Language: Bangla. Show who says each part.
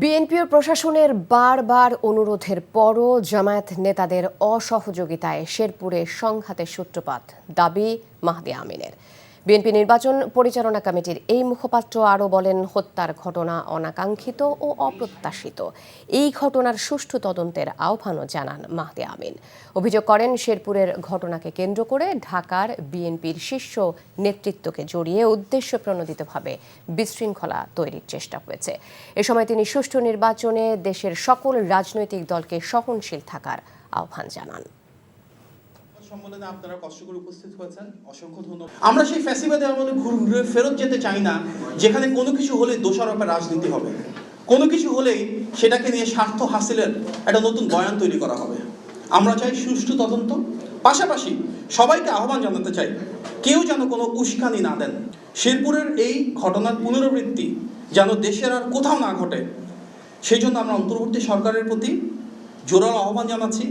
Speaker 1: বিএনপি ও প্রশাসনের বারবার অনুরোধের পরও জামায়াত নেতাদের অসহযোগিতায় শেরপুরে সংঘাতের সূত্রপাত দাবি মাহদি আমিনের। বিএনপি নির্বাচন পরিচালনা কমিটির এই মুখপাত্র আরও বলেন, হত্যার ঘটনা অনাকাঙ্ক্ষিত ও অপ্রত্যাশিত। এই ঘটনার সুষ্ঠু তদন্তের আহ্বানও জানান মাহদি আমিন। অভিযোগ করেন, শেরপুরের ঘটনাকে কেন্দ্র করে ঢাকার বিএনপির শীর্ষ নেতৃত্বকে জড়িয়ে উদ্দেশ্যপ্রণোদিতভাবে বিশৃঙ্খলা তৈরির চেষ্টা হয়েছে। এ সময় তিনি সুষ্ঠু নির্বাচনে দেশের সকল রাজনৈতিক দলকে সহনশীল থাকার আহ্বান জানান।
Speaker 2: সম্মেলনে আপনারা কষ্ট করে উপস্থিত হয়েছেন, অসংখ্য ধন্যবাদ। আমরা সেই ফ্যাসিবাদের আমলে ঘুরে ফেরত যেতে চাই না, যেখানে কোনো কিছু হলেই দোষারোপের রাজনীতি হবে, কোনো কিছু হলেই সেটাকে নিয়ে স্বার্থ হাসিলের একটা নতুন বয়ান তৈরি করা হবে। আমরা চাই সুষ্ঠু তদন্ত, পাশাপাশি সবাইকে আহ্বান জানাতে চাই কেউ যেন কোনো উস্কানি না দেন। শেরপুরের এই ঘটনার পুনরাবৃত্তি যেন দেশের আর কোথাও না ঘটে, সেই জন্য আমরা অন্তর্বর্তী সরকারের প্রতি জোরালো আহ্বান জানাচ্ছি।